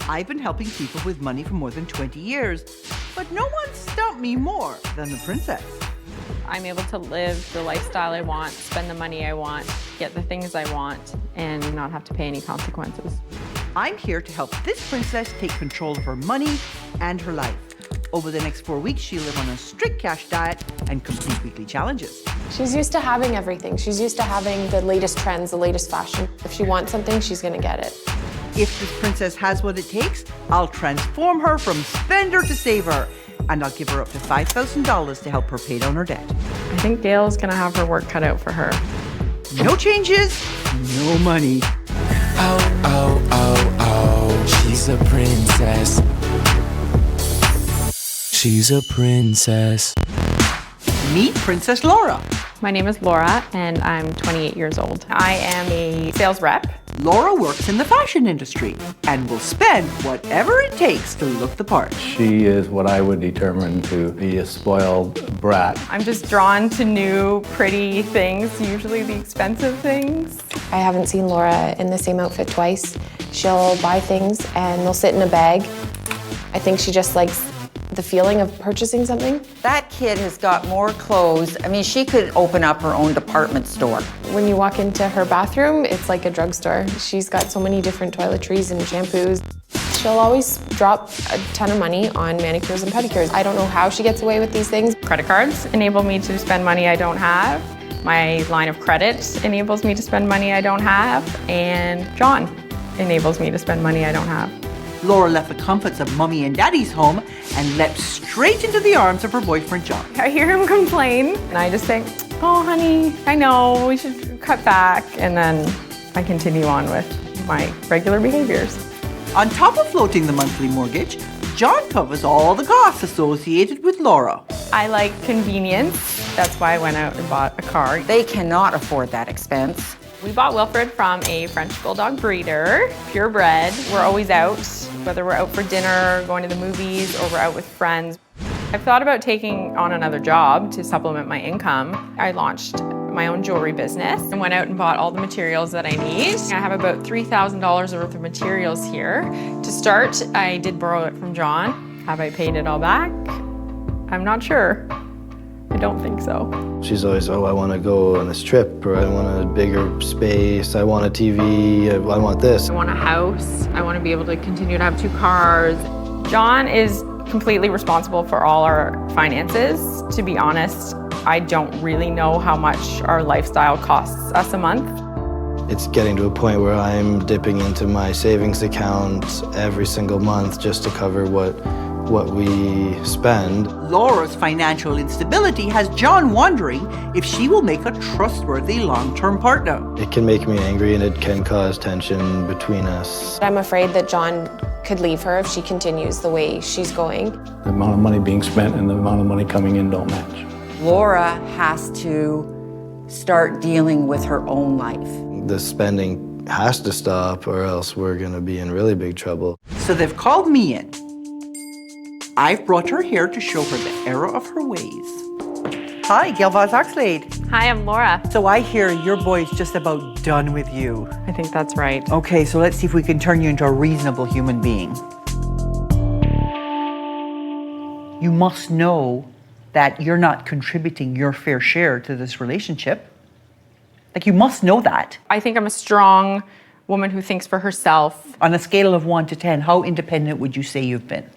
I've been helping people with money for more than 20 years, but no one stumped me more than the princess. I'm able to live the lifestyle I want, spend the money I want, get the things I want, and not have to pay any consequences. I'm here to help this princess take control of her money and her life. Over the next 4 weeks, she'll live on a strict cash diet and complete weekly challenges. She's used to having everything. She's used to having the latest trends, the latest fashion. If she wants something, she's gonna get it. If this princess has what it takes, I'll transform her from spender to saver, and I'll give her up to $5,000 to help her pay down her debt. I think Gail's gonna have her work cut out for her. No changes, no money. Oh, oh, oh, oh, she's a princess. She's a princess. Meet Princess Laura. My name is Laura, and I'm 28 years old. I am a sales rep. Laura works in the fashion industry and will spend whatever it takes to look the part. She is what I would determine to be a spoiled brat. I'm just drawn to new, pretty things, usually the expensive things. I haven't seen Laura in the same outfit twice. She'll buy things and they'll sit in a bag. I think she just likes the feeling of purchasing something. That kid has got more clothes. I mean, she could open up her own department store. When you walk into her bathroom, it's like a drugstore. She's got so many different toiletries and shampoos. She'll always drop a ton of money on manicures and pedicures. I don't know how she gets away with these things. Credit cards enable me to spend money I don't have. My line of credit enables me to spend money I don't have. And John enables me to spend money I don't have. Laura left the comforts of Mummy and Daddy's home and leapt straight into the arms of her boyfriend, John. I hear him complain, and I just say, oh, honey, I know, we should cut back. And then I continue on with my regular behaviors. On top of floating the monthly mortgage, John covers all the costs associated with Laura. I like convenience. That's why I went out and bought a car. They cannot afford that expense. We bought Wilfred from a French Bulldog breeder, purebred. We're always out, whether we're out for dinner, going to the movies, or we're out with friends. I've thought about taking on another job to supplement my income. I launched my own jewelry business and went out and bought all the materials that I need. I have about $3,000 worth of materials here. To start, I did borrow it from John. Have I paid it all back? I'm not sure. I don't think so. She's always, oh, I want to go on this trip, or I want a bigger space, I want a TV, I want this. I want a house. I want to be able to continue to have 2 cars. John is completely responsible for all our finances. To be honest, I don't really know how much our lifestyle costs us a month. It's getting to a point where I'm dipping into my savings account every single month just to cover what we spend. Laura's financial instability has John wondering if she will make a trustworthy long-term partner. It can make me angry and it can cause tension between us. I'm afraid that John could leave her if she continues the way she's going. The amount of money being spent and the amount of money coming in don't match. Laura has to start dealing with her own life. The spending has to stop or else we're gonna be in really big trouble. So they've called me in. I've brought her here to show her the error of her ways. Hi, Gail Oxlade. Hi, I'm Laura. So I hear your boy's just about done with you. I think that's right. Okay, so let's see if we can turn you into a reasonable human being. You must know that you're not contributing your fair share to this relationship. Like, you must know that. I think I'm a strong woman who thinks for herself. On a scale of 1 to 10, how independent would you say you've been?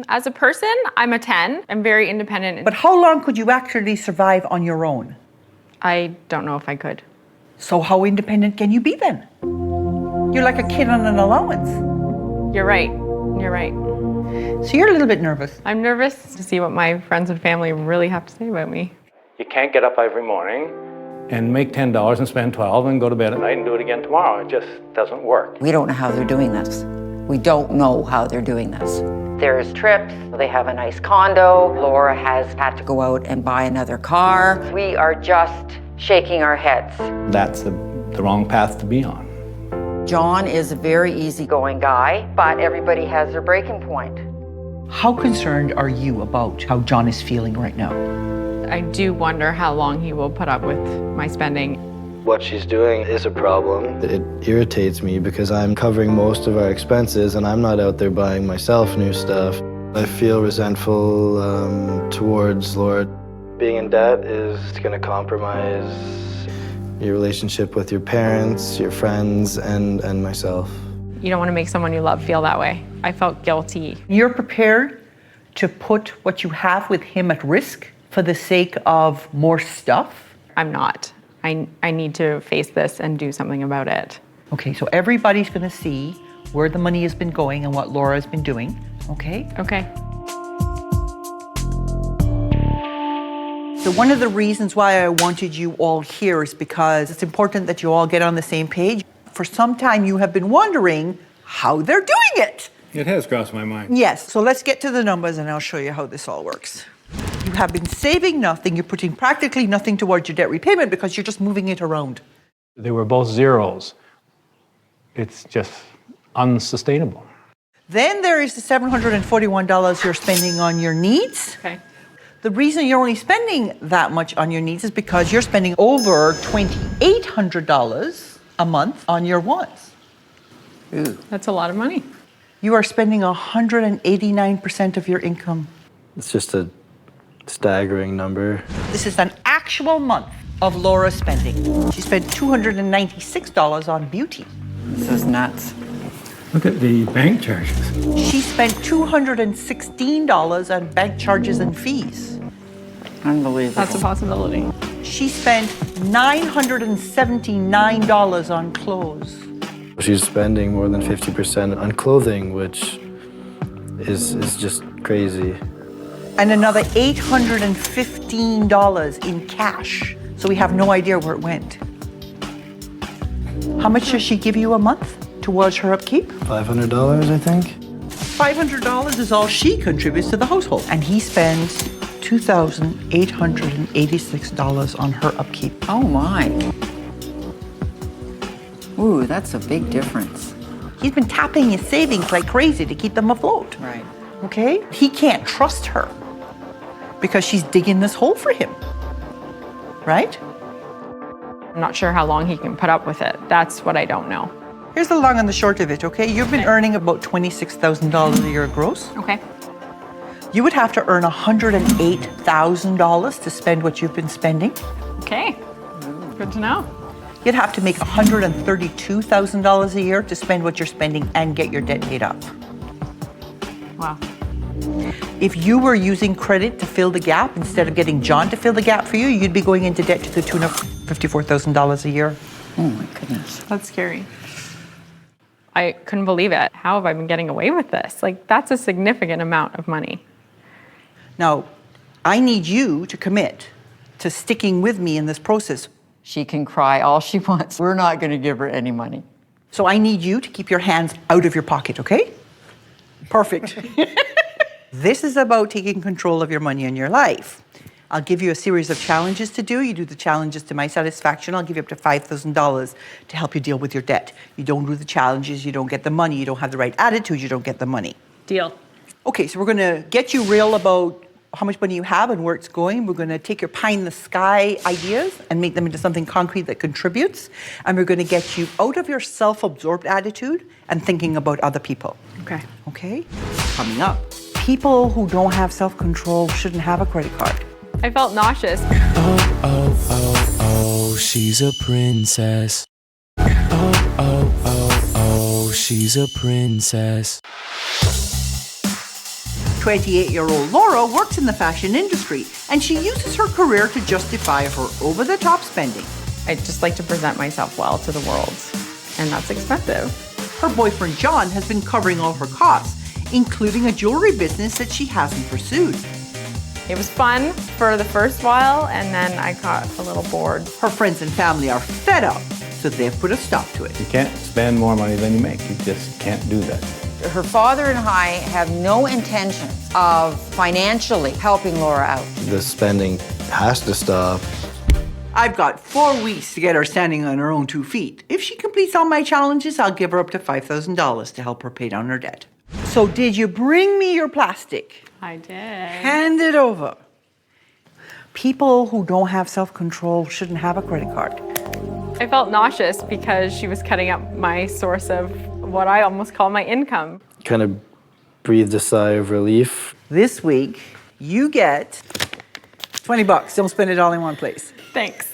As a person, I'm a 10. I'm very independent. But how long could you actually survive on your own? I don't know if I could. So how independent can you be then? You're like a kid on an allowance. You're right. You're right. So you're a little bit nervous. I'm nervous to see what my friends and family really have to say about me. You can't get up every morning and make $10 and spend $12 and go to bed at night and do it again tomorrow. It just doesn't work. We don't know how they're doing this. We don't know how they're doing this. There's trips, they have a nice condo. Laura has had to go out and buy another car. We are just shaking our heads. That's the wrong path to be on. John is a very easygoing guy, but everybody has their breaking point. How concerned are you about how John is feeling right now? I do wonder how long he will put up with my spending. what she's doing is a problem. It irritates me because I'm covering most of our expenses and I'm not out there buying myself new stuff. I feel resentful towards Laura. Being in debt is going to compromise your relationship with your parents, your friends, and myself. You don't want to make someone you love feel that way. I felt guilty. You're prepared to put what you have with him at risk for the sake of more stuff? I'm not. I need to face this and do something about it. Okay, so everybody's going to see where the money has been going and what Laura has been doing, okay? Okay. So one of the reasons why I wanted you all here is because it's important that you all get on the same page. For some time you have been wondering how they're doing it. It has crossed my mind. Yes, so let's get to the numbers and I'll show you how this all works. You have been saving nothing, you're putting practically nothing towards your debt repayment because you're just moving it around. They were both zeros. It's just unsustainable. Then there is the $741 you're spending on your needs. Okay. The reason you're only spending that much on your needs is because you're spending over $2,800 a month on your wants. Ooh. That's a lot of money. You are spending 189% of your income. It's just a staggering number. This is an actual month of Laura's spending. She spent $296 on beauty. This is nuts. Look at the bank charges. She spent $216 on bank charges and fees. Unbelievable. That's a possibility. She spent $979 on clothes. She's spending more than 50% on clothing, which is just crazy. And another $815 in cash. So we have no idea where it went. How much does she give you a month towards her upkeep? $500, I think. $500 is all she contributes to the household. And he spends $2,886 on her upkeep. Oh my. Ooh, that's a big difference. He's been tapping his savings like crazy to keep them afloat. Right. Okay? He can't trust her because she's digging this hole for him. Right? I'm not sure how long he can put up with it. That's what I don't know. Here's the long and the short of it, okay? You've been earning about $26,000 a year gross. Okay. You would have to earn $108,000 to spend what you've been spending. Okay. Good to know. You'd have to make $132,000 a year to spend what you're spending and get your debt paid up. Wow. If you were using credit to fill the gap instead of getting John to fill the gap for you, you'd be going into debt to the tune of $54,000 a year. Oh my goodness. That's scary. I couldn't believe it. How have I been getting away with this? Like, that's a significant amount of money. Now, I need you to commit to sticking with me in this process. She can cry all she wants. We're not going to give her any money. So I need you to keep your hands out of your pocket, okay? Perfect. This is about taking control of your money and your life. I'll give you a series of challenges to do. You do the challenges to my satisfaction. I'll give you up to $5,000 to help you deal with your debt. You don't do the challenges, you don't get the money. You don't have the right attitude, you don't get the money. Deal. Okay, so we're going to get you real about how much money you have and where it's going. We're going to take your pie-in-the-sky ideas and make them into something concrete that contributes. And we're going to get you out of your self-absorbed attitude and thinking about other people. Okay. Okay? Coming up, people who don't have self-control shouldn't have a credit card. I felt nauseous. Oh, she's a princess. Oh, she's a princess. 28-year-old Laura works in the fashion industry, and she uses her career to justify her over-the-top spending. I just like to present myself well to the world, and that's expensive. Her boyfriend John has been covering all her costs, including a jewelry business that she hasn't pursued. It was fun for the first while, and then I got a little bored. Her friends and family are fed up, so they've put a stop to it. You can't spend more money than you make. You just can't do that. Her father and I have no intention of financially helping Laura out. The spending has to stop. I've got 4 weeks to get her standing on her own 2 feet. If she completes all my challenges, I'll give her up to $5,000 to help her pay down her debt. So did you bring me your plastic? I did. Hand it over. People who don't have self-control shouldn't have a credit card. I felt nauseous because she was cutting up my source of what I almost call my income. Kind of breathed a sigh of relief. This week, you get 20 bucks. Don't spend it all in one place. Thanks.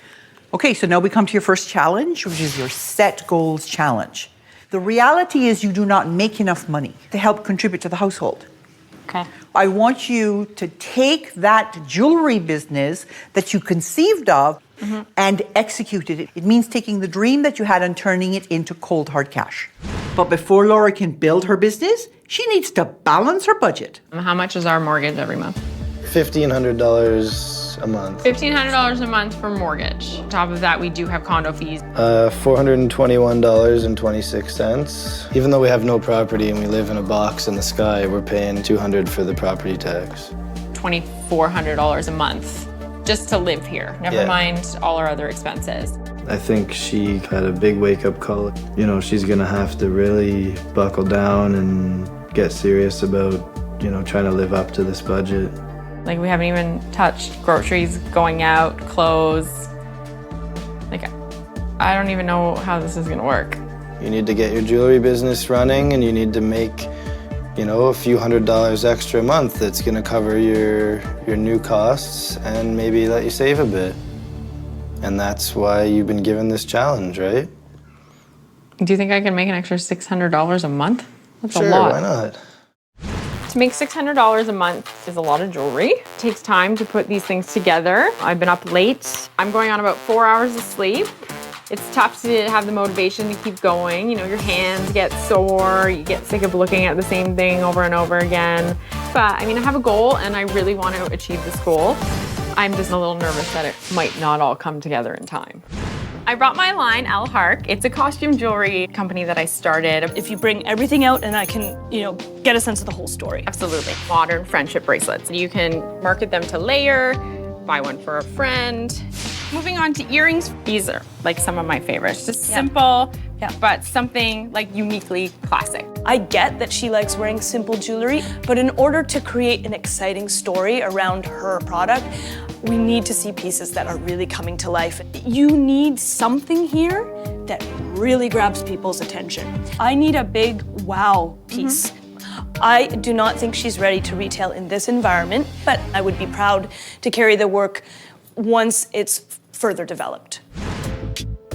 Okay, so now we come to your first challenge, which is your set goals challenge. The reality is you do not make enough money to help contribute to the household. Okay. I want you to take that jewelry business that you conceived of and execute it. It means taking the dream that you had and turning it into cold hard cash. But before Laura can build her business, she needs to balance her budget. How much is our mortgage every month? $1,500 a month. $1,500 a month for mortgage. On top of that, we do have condo fees. $421.26. Even though we have no property and we live in a box in the sky, we're paying $200 for the property tax. $2,400 a month just to live here. Never mind all our other expenses. I think she had a big wake-up call. You know, she's gonna have to really buckle down and get serious about, you know, trying to live up to this budget. Like, we haven't even touched groceries, going out, clothes. Like, I don't even know how this is gonna work. You need to get your jewelry business running, and you need to make, you know, a few $100s extra a month that's gonna cover your new costs and maybe let you save a bit. And that's why you've been given this challenge, right? Do you think I can make an extra $600 a month? That's Sure, a lot. why not? To make $600 a month is a lot of jewelry. It takes time to put these things together. I've been up late. I'm going on about 4 hours of sleep. It's tough to have the motivation to keep going. You know, your hands get sore, you get sick of looking at the same thing over and over again. But I mean, I have a goal and I really want to achieve this goal. I'm just a little nervous that it might not all come together in time. I brought my line, Al Hark. It's a costume jewelry company that I started. If you bring everything out and I can, you know, get a sense of the whole story. Absolutely. Modern friendship bracelets. You can market them to layer, buy one for a friend. Moving on to earrings. These are like some of my favorites. Just simple, but something like uniquely classic. I get that she likes wearing simple jewelry, but in order to create an exciting story around her product, we need to see pieces that are really coming to life. You need something here that really grabs people's attention. I need a big wow piece. I do not think she's ready to retail in this environment, but I would be proud to carry the work once it's further developed.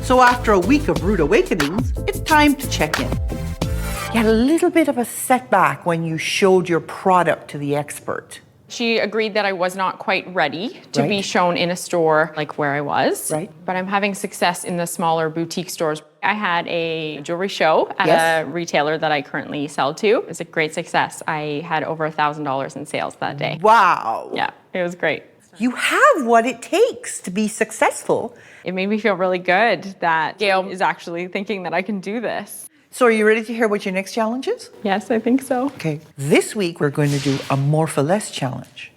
So after a week of rude awakenings, it's time to check in. You had a little bit of a setback when you showed your product to the expert. She agreed that I was not quite ready to be Right. shown in a store like where I was. Right. But I'm having success in the smaller boutique stores. I had a jewelry show at Yes. a retailer that I currently sell to. It was a great success. I had over $1,000 in sales that day. Wow. Yeah, it was great. You have what it takes to be successful. It made me feel really good that Gail is actually thinking that I can do this. So are you ready to hear what your next challenge is? Yes, I think so. Okay. This week we're going to do a more for less challenge,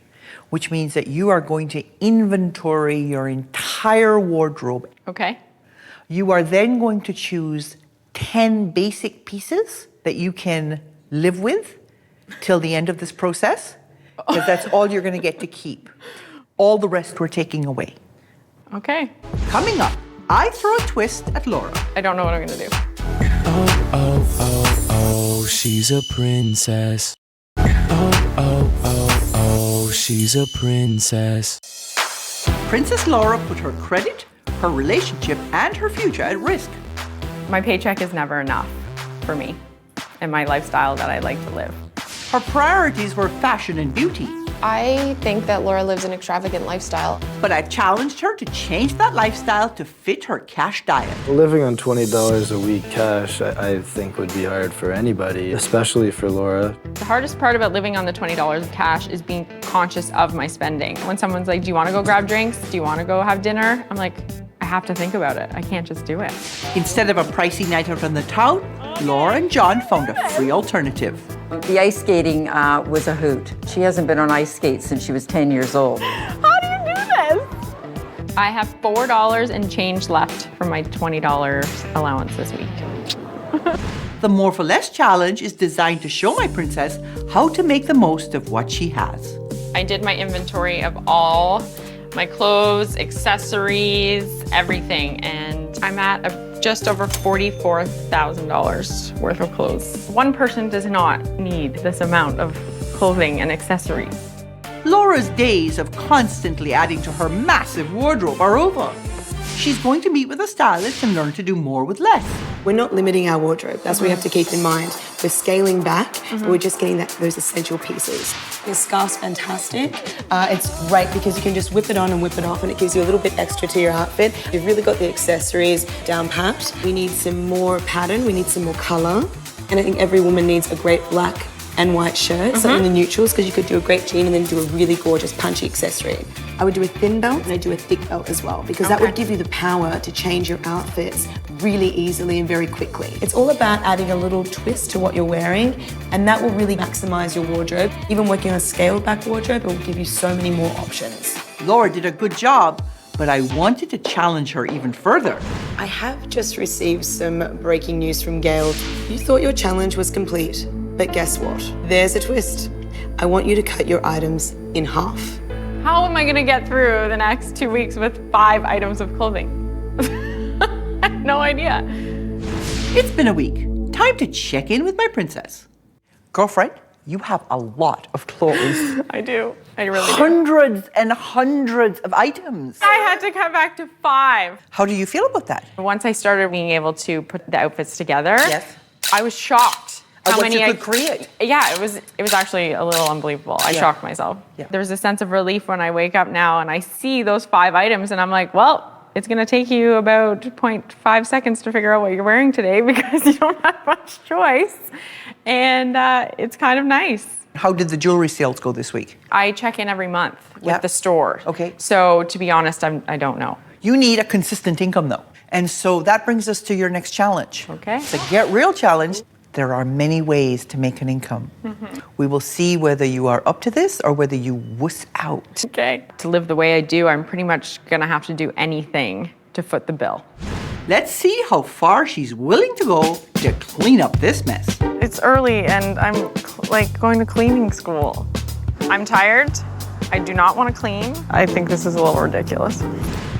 which means that you are going to inventory your entire wardrobe. Okay. You are then going to choose 10 basic pieces that you can live with till the end of this process, because that's all you're going to get to keep. All the rest we're taking away. Okay. Coming up, I throw a twist at Laura. I don't know what I'm gonna do. Oh, she's a princess. Oh, she's a princess. Princess Laura put her credit, her relationship, and her future at risk. My paycheck is never enough for me and my lifestyle that I like to live. Her priorities were fashion and beauty, I think that Laura lives an extravagant lifestyle. but I challenged her to change that lifestyle to fit her cash diet. Living on $20 a week cash, I think would be hard for anybody, especially for Laura. The hardest part about living on the $20 of cash is being conscious of my spending. When someone's like, do you want to go grab drinks? Do you want to go have dinner? I'm like, I have to think about it. I can't just do it. Instead of a pricey night out on the town, Laura and John found a free alternative. The ice skating was a hoot. She hasn't been on ice skates since she was 10 years old. How do you do this? I have $4 and change left from my $20 allowance this week. The More for Less challenge is designed to show my princess how to make the most of what she has. I did my inventory of all My clothes, accessories, everything. And I'm at just over $44,000 worth of clothes. One person does not need this amount of clothing and accessories. Laura's days of constantly adding to her massive wardrobe are over. She's going to meet with a stylist and learn to do more with less. We're not limiting our wardrobe. That's what we have to keep in mind. We're scaling back, but we're just getting those essential pieces. This scarf's fantastic. It's great because you can just whip it on and whip it off, and it gives you a little bit extra to your outfit. You've really got the accessories down pat. We need some more pattern. We need some more color. And I think every woman needs a great black and white shirt, so in the neutrals, because you could do a great jean and then do a really gorgeous punchy accessory. I would do a thin belt and I do a thick belt as well, because that would give you the power to change your outfits really easily and very quickly. It's all about adding a little twist to what you're wearing, and that will really maximize your wardrobe. Even working on a scaled back wardrobe, it will give you so many more options. Laura did a good job, but I wanted to challenge her even further. I have just received some breaking news from Gail. You thought your challenge was complete, but guess what? There's a twist. I want you to cut your items in half. How am I gonna get through the next 2 weeks with 5 items of clothing? I have no idea. It's been a week. Time to check in with my princess. Girlfriend, you have a lot of clothes. I do. I really do. Hundreds and hundreds of items. I had to cut back to 5. How do you feel about that? Once I started being able to put the outfits together, Yes. I was shocked. How what many you could create. Yeah, it was actually a little unbelievable. I shocked myself. Yeah. There's a sense of relief when I wake up now and I see those 5 items and I'm like, well, it's gonna take you about 0.5 seconds to figure out what you're wearing today because you don't have much choice. And it's kind of nice. How did the jewelry sales go this week? I check in every month with Yeah. the store. Okay. So to be honest, I don't know. You need a consistent income though. And so that brings us to your next challenge. Okay. The Get Real Challenge. There are many ways to make an income. We will see whether you are up to this or whether you wuss out. Okay. To live the way I do, I'm pretty much gonna have to do anything to foot the bill. Let's see how far she's willing to go to clean up this mess. It's early and I'm like going to cleaning school. I'm tired. I do not want to clean. I think this is a little ridiculous.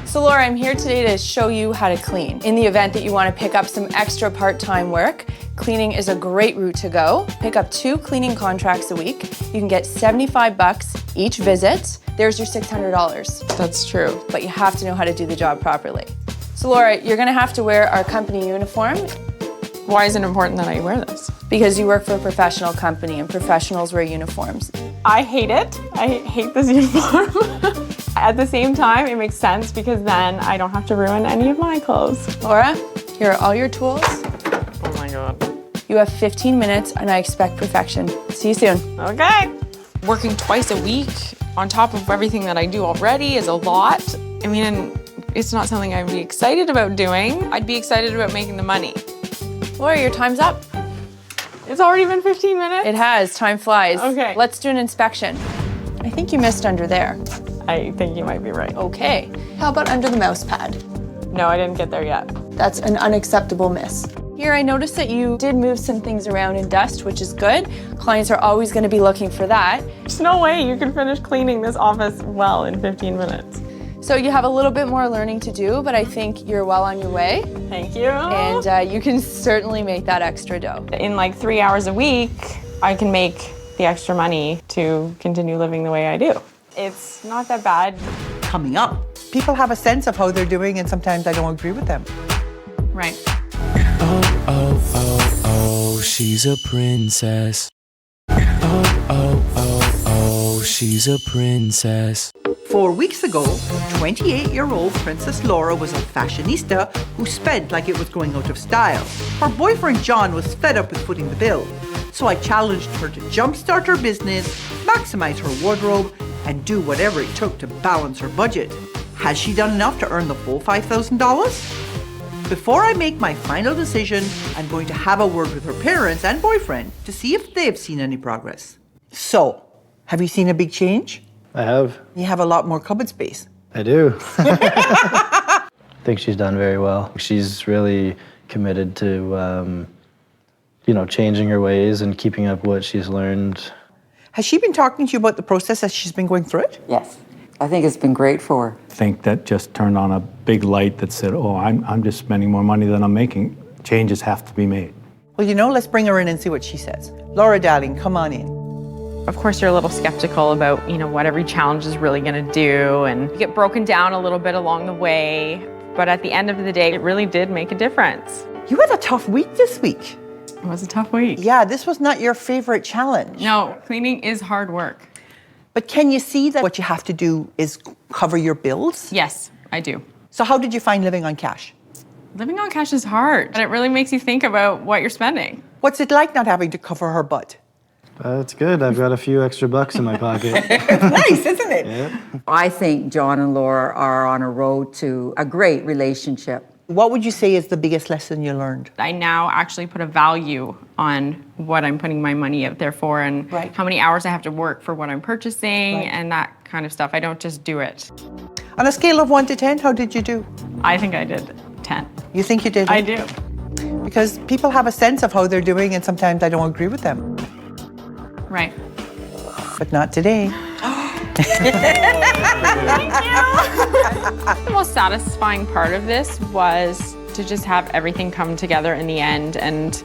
So Laura, I'm here today to show you how to clean. In the event that you want to pick up some extra part-time work, cleaning is a great route to go. Pick up 2 cleaning contracts a week. You can get $75 each visit. There's your $600. That's true. But you have to know how to do the job properly. So Laura, you're gonna have to wear our company uniform Why is it important that I wear this? because you work for a professional company and professionals wear uniforms. I hate it. I hate this uniform. At the same time, it makes sense because then I don't have to ruin any of my clothes. Laura, here are all your tools. Oh my God. You have 15 minutes and I expect perfection. See you soon. Okay. Working twice a week on top of everything that I do already is a lot. I mean, it's not something I'd be excited about doing. I'd be excited about making the money. Laura, your time's up. It's already been 15 minutes? It has, time flies. Okay. Let's do an inspection. I think you missed under there. I think you might be right. Okay. How about under the mouse pad? No, I didn't get there yet. That's an unacceptable miss. Here, I noticed that you did move some things around in dust, which is good. Clients are always going to be looking for that. There's no way you can finish cleaning this office well in 15 minutes. So you have a little bit more learning to do, but I think you're well on your way. Thank you. And you can certainly make that extra dough. In like 3 hours a week, I can make the extra money to continue living the way I do. It's not that bad. Coming up, people have a sense of how they're doing and sometimes I don't agree with them. Right. Oh, oh, oh, oh, she's a princess. Oh, oh, oh, oh, she's a princess. 4 weeks ago, 28-year-old Princess Laura was a fashionista who spent like it was going out of style. Her boyfriend John was fed up with footing the bill. So I challenged her to jumpstart her business, maximize her wardrobe, and do whatever it took to balance her budget. Has she done enough to earn the full $5,000? Before I make my final decision, I'm going to have a word with her parents and boyfriend to see if they've seen any progress. So, have you seen a big change? I have. You have a lot more cupboard space. I do. I think she's done very well. She's really committed to, changing her ways and keeping up what she's learned. Has she been talking to you about the process as she's been going through it? Yes. I think it's been great for her. Think that just turned on a big light that said, oh, I'm just spending more money than I'm making. Changes have to be made. Well, you know, let's bring her in and see what she says. Laura, darling, come on in. Of course, you're a little skeptical about, what every challenge is really going to do, and you get broken down a little bit along the way. But at the end of the day, it really did make a difference. You had a tough week this week. It was a tough week. Yeah, this was not your favorite challenge. No, cleaning is hard work. But can you see that what you have to do is cover your bills? Yes, I do. So how did you find living on cash? Living on cash is hard, and it really makes you think about what you're spending. What's it like not having to cover her butt? It's good. I've got a few extra bucks in my pocket. It's nice, isn't it? Yeah. I think John and Laura are on a road to a great relationship. What would you say is the biggest lesson you learned? I now actually put a value on what I'm putting my money out there for, and Right. how many hours I have to work for what I'm purchasing, Right. and that kind of stuff. I don't just do it. On a scale of 1 to 10, how did you do? I think I did 10. You think you did? I do. Because people have a sense of how they're doing, and sometimes I don't agree with them. Right. But not today. The most satisfying part of this was to just have everything come together in the end, and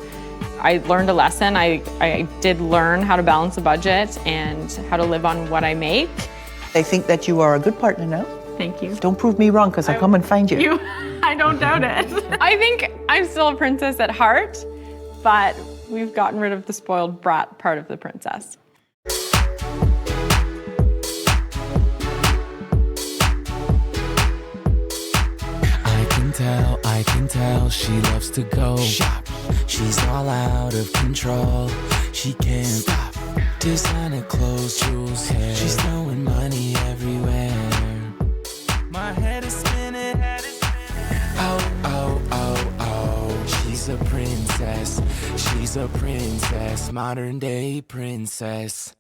I learned a lesson. I did learn how to balance a budget and how to live on what I make. I think that you are a good partner now. Thank you. Don't prove me wrong, because I'll come and find you. I don't doubt it. I think I'm still a princess at heart, but we've gotten rid of the spoiled brat part of the princess. I can tell she loves to go shop. She's all out of control. She can't stop. Designer clothes, jewels, hair. She's throwing money everywhere. My head is spinning. Oh, oh, oh, oh. She's a princess. She's a princess. Modern day princess.